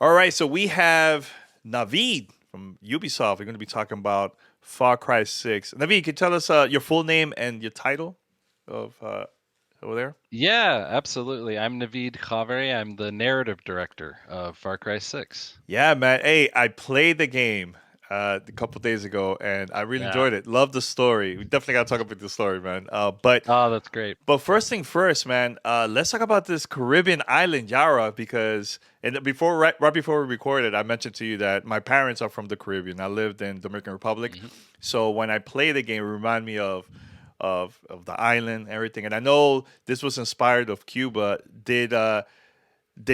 All right, so we have Navid from Ubisoft. We're going to be talking about Far Cry 6. Navid, can you tell us your full name and your title of over there? Yeah, absolutely. I'm Navid Khavari. I'm the narrative director of Far Cry 6. Yeah, man. Hey, I played the game a couple days ago, and I really Yeah. enjoyed it. Love the story. We definitely got to talk about the story, man. But Oh, that's great. But first thing first, man. Let's talk about this Caribbean island, Yara, because right before we recorded, I mentioned to you that my parents are from the Caribbean. I lived in Dominican Republic, hmm so when I play the game, it remind me of the island, and everything. And I know this was inspired of Cuba. Did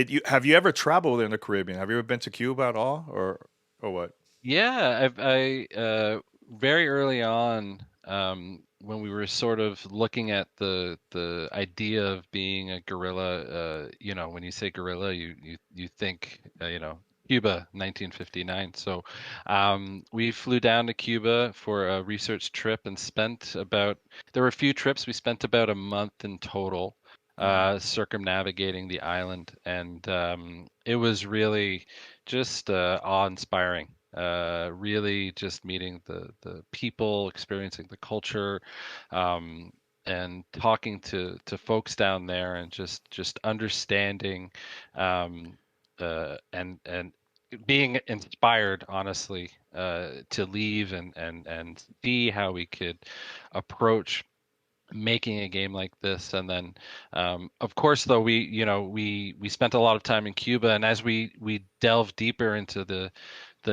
you have you ever traveled in the Caribbean? Have you ever been to Cuba at all, or what? Yeah, very early on, when we were sort of looking at the idea of being a guerrilla, when you say guerrilla, you think, Cuba, 1959. So, we flew down to Cuba for a research trip and there were a few trips. We spent about a month in total, Hmm. circumnavigating the island, and it was really just awe-inspiring. Really just meeting the people, experiencing the culture, um, and talking to folks down there, and just understanding, um, and being inspired, honestly, to leave and see how we could approach making a game like this. And then, of course, though, we spent a lot of time in Cuba, and as we delve deeper into the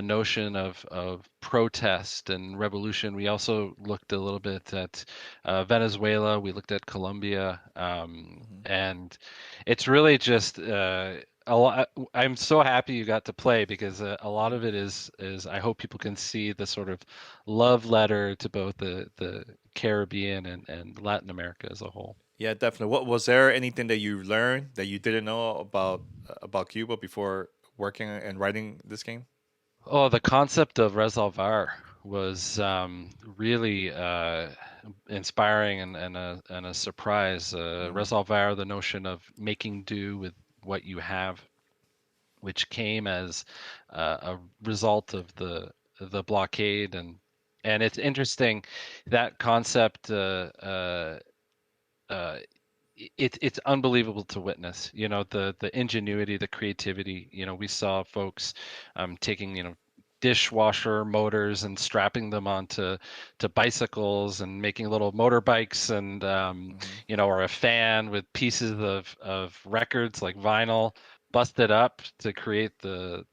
notion of protest and revolution, we also looked a little bit at Venezuela. We looked at Colombia, and it's really just a lot. I'm so happy you got to play, because a lot of it is I hope people can see the sort of love letter to both the Caribbean and Latin America as a whole. Yeah, definitely. What was there anything that you learned that you didn't know about Cuba before working and writing this game? Oh, the concept of Resolvar was really inspiring and a surprise. Mm. Resolvar, the notion of making do with what you have, which came as a result of the blockade, and it's interesting that concept. Uh, it's unbelievable to witness. The ingenuity, the creativity. We saw folks taking dishwasher motors and strapping them onto to bicycles and making little motorbikes, and Hmm. or a fan with pieces of records like vinyl busted up to create the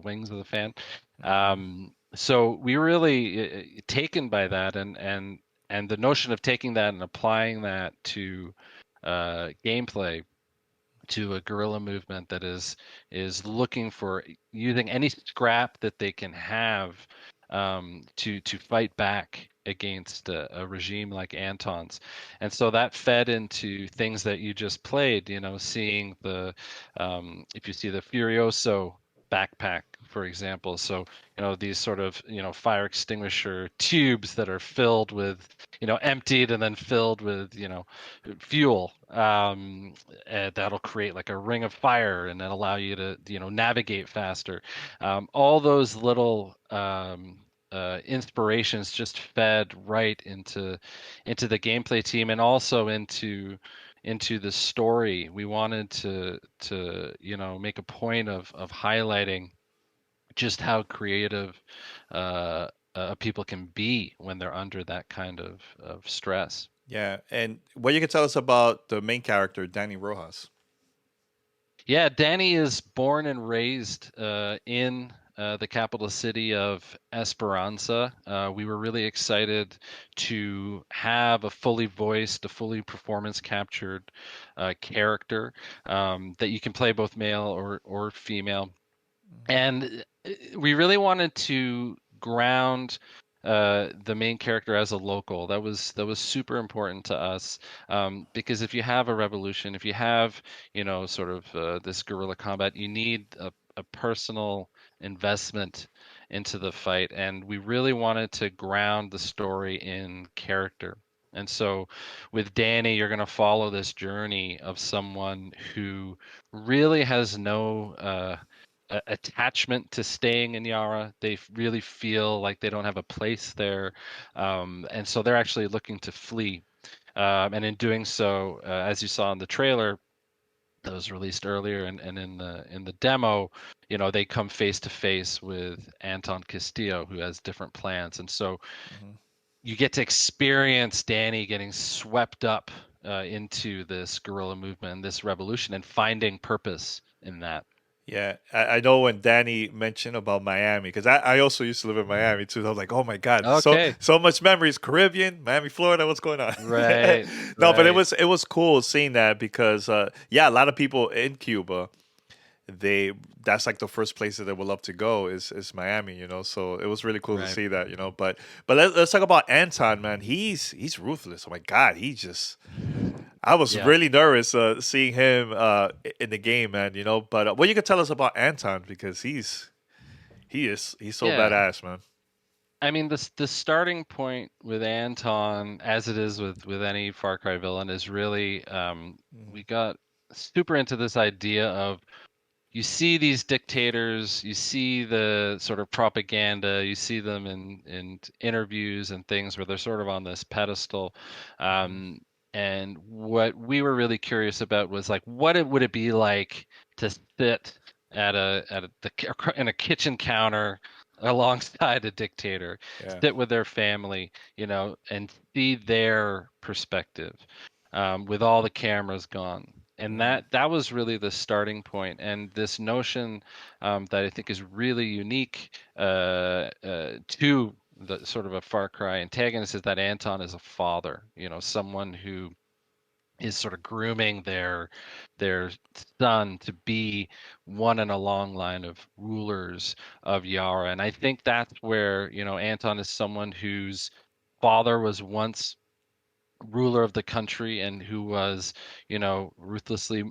wings of the fan. Hmm. So we really taken by that, and the notion of taking that and applying that to gameplay, to a guerrilla movement that is looking for using any scrap that they can have, to fight back against a regime like Anton's. And so that fed into things that you just played, seeing if you see the Furioso backpack, for example. So, these sort of, fire extinguisher tubes that are filled with, emptied and then filled with, fuel. That'll create like a ring of fire and then allow you to navigate faster. All those little inspirations just fed right into the gameplay team, and also into the story. We wanted to make a point of highlighting just how creative people can be when they're under that kind of stress. Yeah, and what you can tell us about the main character, Danny Rojas? Yeah, Danny is born and raised in the capital city of Esperanza. We were really excited to have a fully voiced, a fully performance captured character, that you can play both male or female. And we really wanted to ground the main character as a local. That was super important to us, because if you have a revolution, if you have sort of this guerrilla combat, you need a personal investment into the fight, and we really wanted to ground the story in character. And so with Danny, you're going to follow this journey of someone who really has no attachment to staying in Yara. They really feel like they don't have a place there, and so they're actually looking to flee. And in doing so, as you saw in the trailer that was released earlier, and in the demo, they come face to face with Anton Castillo, who has different plans, and so Hmm. you get to experience Danny getting swept up into this guerrilla movement, this revolution, and finding purpose in that. Yeah, I know when Danny mentioned about Miami, because I also used to live in Miami too. I was like, oh my God, Okay, so much memories. Caribbean, Miami, Florida, what's going on? right, No, but right, it was cool seeing that because yeah, a lot of people in Cuba, they that's like the first place that they would love to go is Miami, you know. So it was really cool to right. see that, you know. But let's talk about Anton, man. He's ruthless. Oh my God, he just I was Yeah, really nervous seeing him in the game, man. You know, but what you could tell us about Anton because he's so yeah. badass, man. I mean, the starting point with Anton, as it is with any Far Cry villain, is really Mm-hmm. we got super into this idea of you see these dictators, you see the sort of propaganda, you see them in interviews and things where they're sort of on this pedestal. Um, and what we were really curious about was like, would it be like to sit in a kitchen counter alongside a dictator, Yeah. sit with their family, and see their perspective, with all the cameras gone. And Mm-hmm. that was really the starting point. And this notion, that I think is really unique, to the sort of a Far Cry antagonist, is that Anton is a father, someone who is sort of grooming their son to be one in a long line of rulers of Yara. And I think that's where, Anton is someone whose father was once ruler of the country and who was, ruthlessly,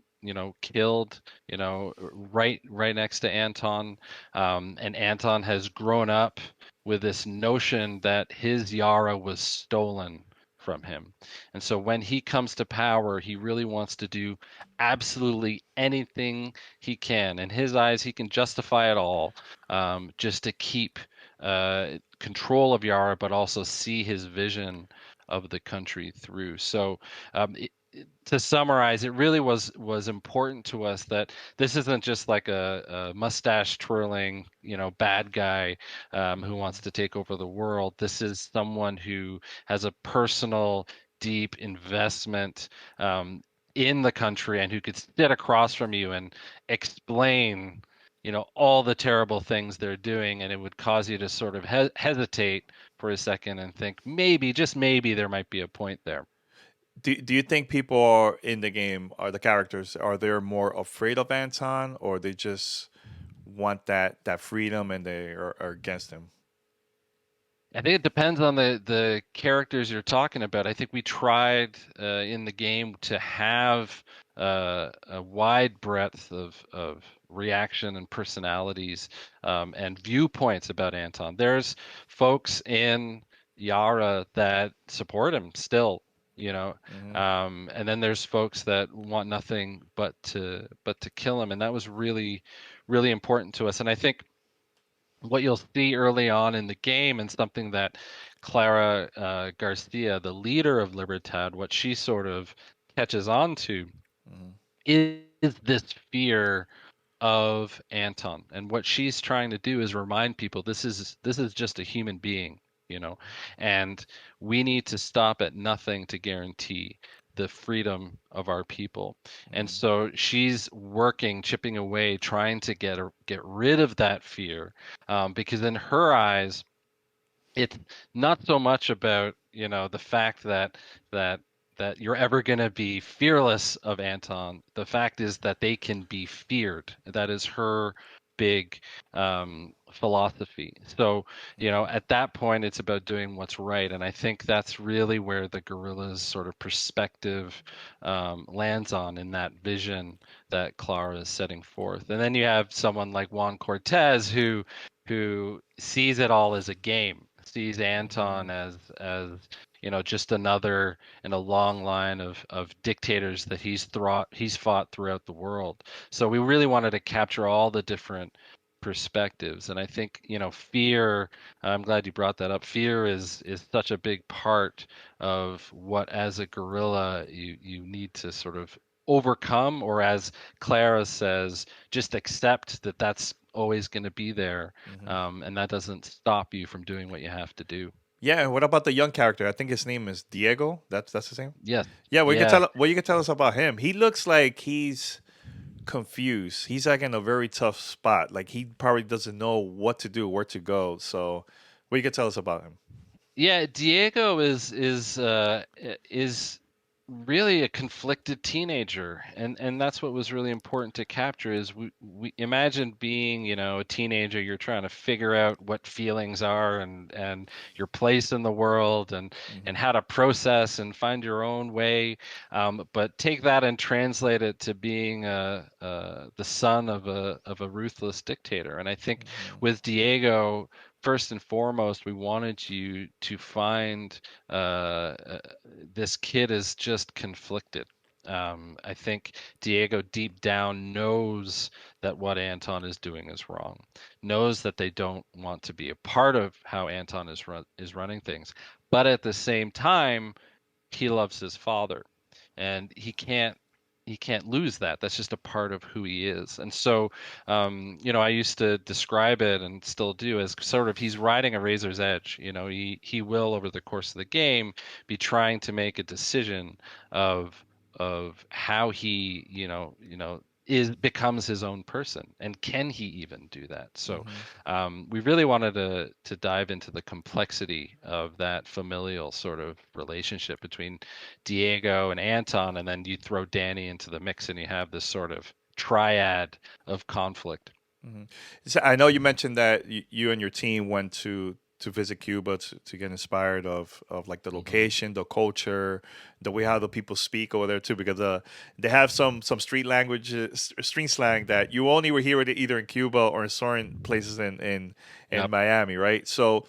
killed, right next to Anton. And Anton has grown up with this notion that his Yara was stolen from him. And so when he comes to power, he really wants to do absolutely anything he can. In his eyes, he can justify it all, just to keep control of Yara, but also see his vision of the country through. So, to summarize, it really was important to us that this isn't just like a mustache twirling, bad guy, who wants to take over the world. This is someone who has a personal, deep investment, in the country, and who could sit across from you and explain, all the terrible things they're doing, and it would cause you to sort of hesitate for a second and think maybe, just maybe, there might be a point there. Do you think people are in the game, are the characters, are they more afraid of Anton, or they just want that freedom and they are against him? I think it depends on the characters you're talking about. I think we tried, in the game, to have a wide breadth of reaction and personalities, and viewpoints about Anton. There's folks in Yara that support him still, Hmm. and then there's folks that want nothing but to kill him, and that was really, really important to us. And I think what you'll see early on in the game, and something that Clara, Garcia, the leader of Libertad, what she sort of catches on to, Hmm. is this fear of Anton. And what she's trying to do is remind people this is just a human being, you know, and we need to stop at nothing to guarantee the freedom of our people. And Hmm. so she's working, chipping away, trying to get rid of that fear, because in her eyes, it's not so much about, the fact that that you're ever going to be fearless of Anton. The fact is that they can be feared. That is her big, philosophy. So, Hmm. at that point, it's about doing what's right. And I think that's really where the guerrilla's sort of perspective, lands on, in that vision that Clara is setting forth. And then you have someone like Juan Cortez, who sees it all as a game, sees Hmm. Anton as just another in a long line of dictators that he's fought throughout the world. So we really wanted to capture all the different perspectives. And I think, fear, I'm glad you brought that up. Fear is such a big part of what as a guerrilla you need to sort of overcome, or as Clara says, just accept that that's always going to be there, Hmm. and that doesn't stop you from doing what you have to do. Yeah, and what about the young character? I think his name is Diego. That's his name. Yes. Yeah, Yeah. what you can tell us about him. He looks like he's confused. He's like in a very tough spot. Like he probably doesn't know what to do, where to go. So, what you can tell us about him? Yeah, Diego is really a conflicted teenager, and that's what was really important to capture. Is we imagine being, a teenager. You're trying to figure out what feelings are, and your place in the world, and Hmm. how to process and find your own way. But take that and translate it to being the son of a ruthless dictator. And I think Hmm. with Diego, first and foremost, we wanted you to find uh, this kid is just conflicted. I think Diego deep down knows that what Anton is doing is wrong, knows that they don't want to be a part of how Anton is running things, but at the same time, he loves his father, and he can't lose that. That's just a part of who he is. And so, I used to describe it, and still do, as sort of he's riding a razor's edge. He will, over the course of the game, be trying to make a decision of how he, is becomes his own person, and can he even do that? So Hmm. we really wanted to dive into the complexity of that familial sort of relationship between Diego and Anton, and then you throw Danny into the mix, and you have this sort of triad of conflict. Hmm. So I know you mentioned that you and your team went to visit Cuba to get inspired of like the Hmm. location, the culture, the way how the people speak over there too, because they have some street language, street slang that you only will hear it either in Cuba or in certain places in Yep. Miami, right? So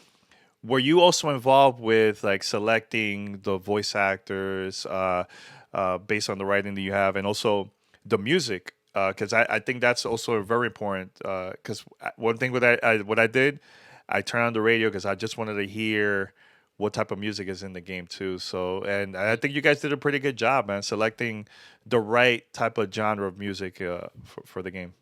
were you also involved with like selecting the voice actors based on the writing that you have, and also the music? Because I think that's also very important. Because one thing what I did, I turned on the radio because I just wanted to hear what type of music is in the game too. So, and I think you guys did a pretty good job, man, selecting the right type of genre of music for the game.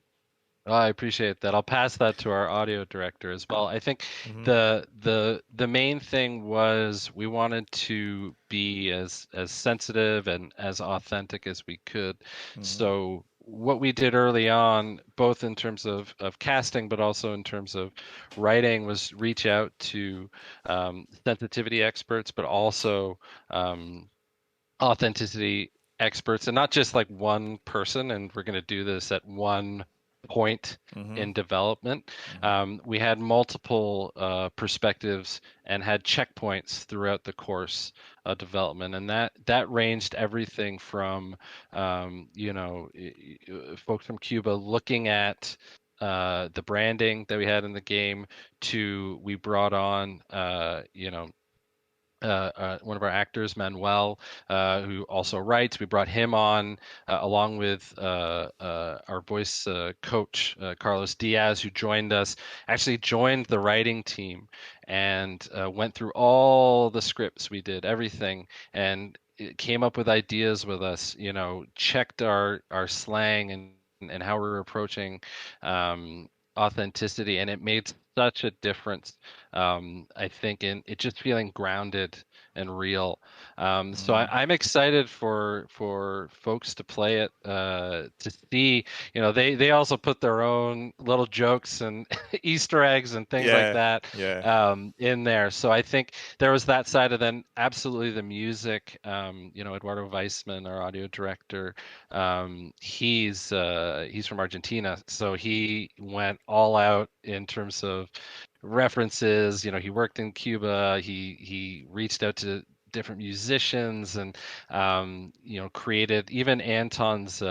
Oh, I appreciate that. I'll pass that to our audio director as well. I think Hmm. the main thing was we wanted to be as sensitive and as authentic as we could. Hmm. So what we did early on, both in terms of casting, but also in terms of writing, was reach out to sensitivity experts, but also um, authenticity experts, and not just like one person, and we're going to do this at one point Hmm. in development. Hmm. We had multiple perspectives and had checkpoints throughout the course of development, and that ranged everything from folks from Cuba looking at the branding that we had in the game, to we brought on one of our actors, Manuel, who also writes. We brought him on along with our voice coach, Carlos Diaz, who joined us, actually joined the writing team, and went through all the scripts. We did everything, and it came up with ideas with us, checked our slang and how we were approaching authenticity, and it made such a difference, I think, in it just feeling grounded and real. So Hmm. I'm excited for folks to play it, to see. They also put their own little jokes and Easter eggs and things like Yeah, that yeah. in there. So I think there was that side, of then absolutely the music. Eduardo Weissman, our audio director, he's from Argentina, so he went all out in terms of references. He worked in Cuba. He reached out to different musicians, and created even Anton's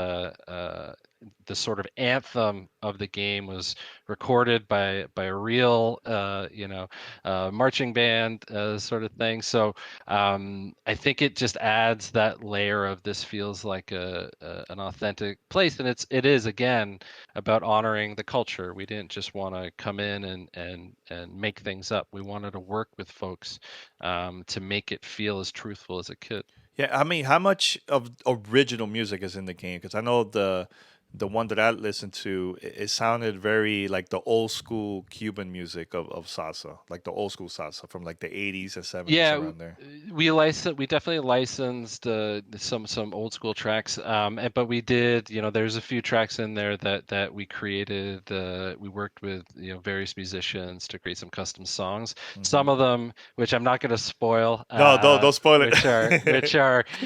the sort of anthem of the game was recorded by a real marching band sort of thing. So I think it just adds that layer of this feels like an authentic place, and it is again about honoring the culture. We didn't just want to come in and make things up. We wanted to work with folks to make it feel as truthful as it could. Yeah, I mean, how much of original music is in the game? Because I know the one that I listened to, it sounded very like the old school Cuban music of salsa, like the old school salsa from like the 80s and 70s Yeah, around there. we definitely licensed some old school tracks, but we did, there's a few tracks in there that we created. We worked with various musicians to create some custom songs. Hmm. Some of them, which I'm not going to spoil, No, don't spoil it.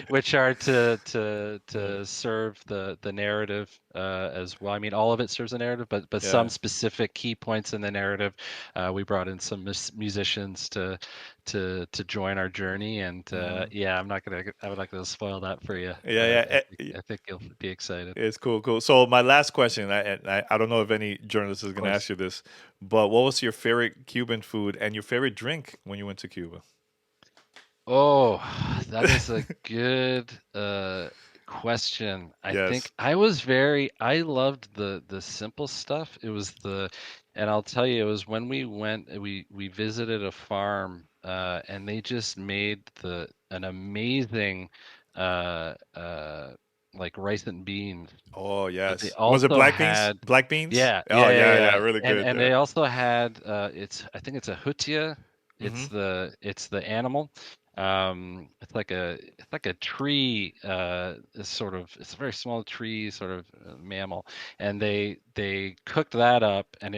which are to Yeah, to serve the narrative as well. I mean, all of it serves a narrative, but some yeah. specific key points in the narrative, we brought in some musicians to join our journey. And Hmm. yeah, I'm not gonna spoil that for you, Yeah, but yeah. I think you'll be excited. It's cool, cool. So my last question, I don't know if any journalist is Of going to ask course. you this, but what was your favorite Cuban food and your favorite drink when you went to Cuba? Oh, that is a good question. I think Yes. I loved the simple stuff. And I'll tell you, it was when we visited a farm, and they just made the an amazing uh uh like rice and beans. Oh, But they yes. Was it also black beans? had, Black beans? yeah, Oh, yeah, yeah, yeah, yeah. yeah. Really And good. and Yeah. they also had I think it's a hutia. Hmm. It's the animal. It's like a tree, it's a very small tree, sort of mammal. And they cooked that up, and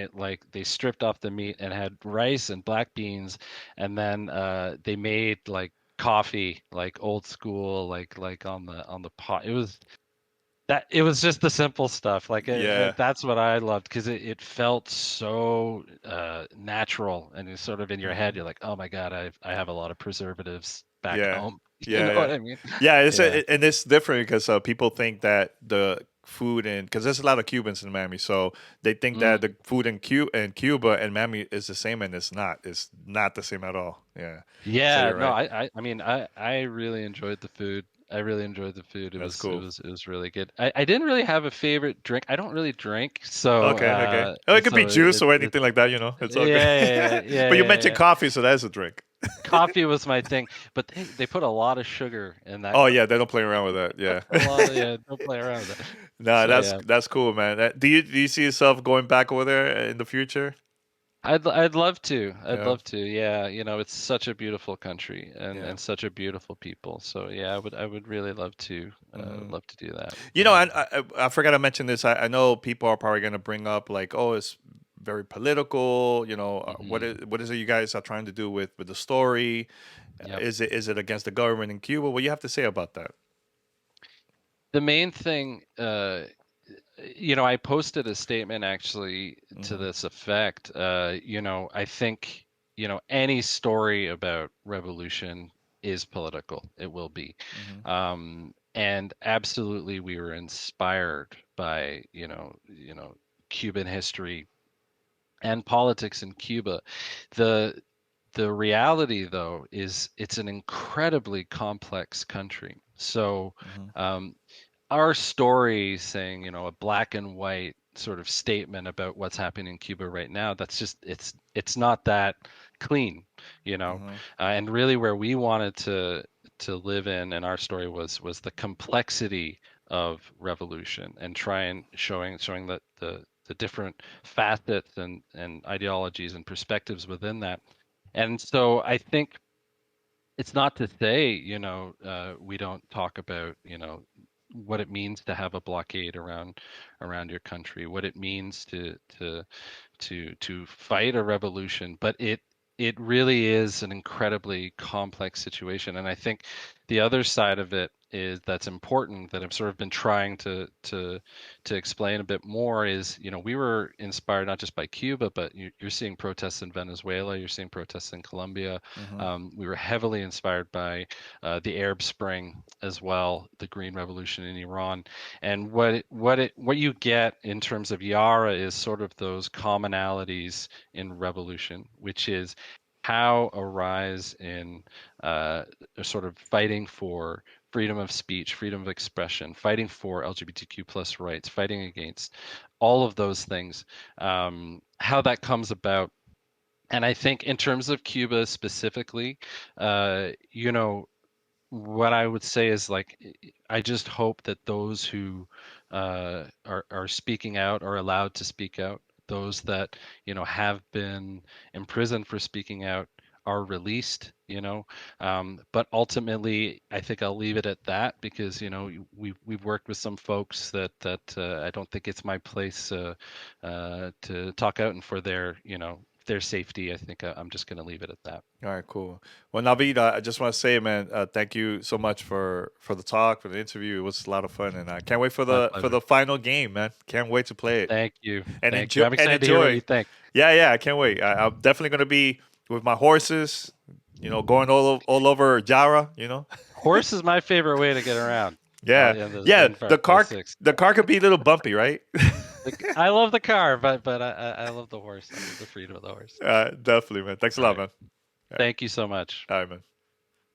they stripped off the meat and had rice and black beans, and then they made like coffee, like old school, like on the pot. It was just the simple stuff. Yeah. That's what I loved, because it felt so natural, and it's sort of in your head. Hmm. You're like, oh my God, I have a lot of preservatives back Yeah. home. You Yeah, know yeah. what I mean? Yeah, Yeah. and it's different because people think that the food in because there's a lot of Cubans in Miami, so they think Mm. that the food in Cuba and Miami is the same, and it's not. It's not the same at all. Yeah. So Yeah. you're No, right. I mean, I really enjoyed the food. I really enjoyed the food. It That's was it cool. was it was really good. I didn't really have a favorite drink. I don't really drink, so Okay, okay. Oh, it could be juice or it's anything like that. It's yeah, all good. yeah, yeah, yeah, But you yeah, mentioned yeah. coffee, so that's a drink. Coffee was my thing, but they put a lot of sugar in that. Oh yeah, they don't play around with that. A Yeah. lot of, yeah, don't play around with that. No, So yeah, that's cool, man. Do you see yourself going back over there in the future? I'd love to. I'd Yeah. love to. Yeah, it's such a beautiful country, Yeah. and such a beautiful people. So yeah, I would really Hmm. love to do that. You know, Yeah. I forgot to mention this. I know people are probably going to bring up like, oh, it's very political. Hmm. What is it you guys are trying to do with the story? Yep. Is it against the government in Cuba? What do you have to say about that? The main thing, I posted a statement actually to Hmm. this effect. I think, any story about revolution is political. It will be. Hmm. And absolutely we were inspired by, Cuban history and politics in Cuba. The the reality, though, is it's an incredibly complex country. So, Hmm. um, our story saying, a black and white sort of statement about what's happening in Cuba right now, that's just it's not that clean, Hmm. and really where we wanted to live in, and our story was the complexity of revolution, and try and showing the different facets and ideologies and perspectives within that. And so I think it's not to say, we don't talk about, what it means to have a blockade around your country, what it means to fight a revolution, but it really is an incredibly complex situation. And I think The other side of it is that's important that I've sort of been trying to explain a bit more is, we were inspired not just by Cuba, but you're seeing protests in Venezuela, you're seeing protests in Colombia. Hmm. We were heavily inspired by the Arab Spring as well, the Green Revolution in Iran. And what you get in terms of Yara is sort of those commonalities in revolution, which is how a rise in sort of fighting for freedom of speech, freedom of expression, fighting for LGBTQ plus rights, fighting against all of those things, how that comes about. And I think in terms of Cuba specifically, you know, what I would say is like, I just hope that those who are speaking out are allowed to speak out. Those that have been imprisoned for speaking out are released. But ultimately, I think I'll leave it at that because we've worked with some folks that I don't think it's my place to talk out and for their safety. I think I'm just going to leave it at that. All right, cool. Well, Navid, I just want to say, man, thank you so much for the talk, for the interview. It was a lot of fun, and I can't wait for My the pleasure. final game, man. Can't wait to play it Thank you. and Thank you. enjoy I'm and excited to hear what you enjoy. think. Yeah, yeah, I can't wait. I'm definitely gonna be with my horses, going all over Jara. Horse is my favorite way to get around. Yeah, In the yeah. Zen The car 5.6. the car could be a little bumpy, right? I love the car, but I love the horse. I love the freedom of the horse. Definitely, man. Thanks a All lot, right. man. All right, Thank you so much. all right, man.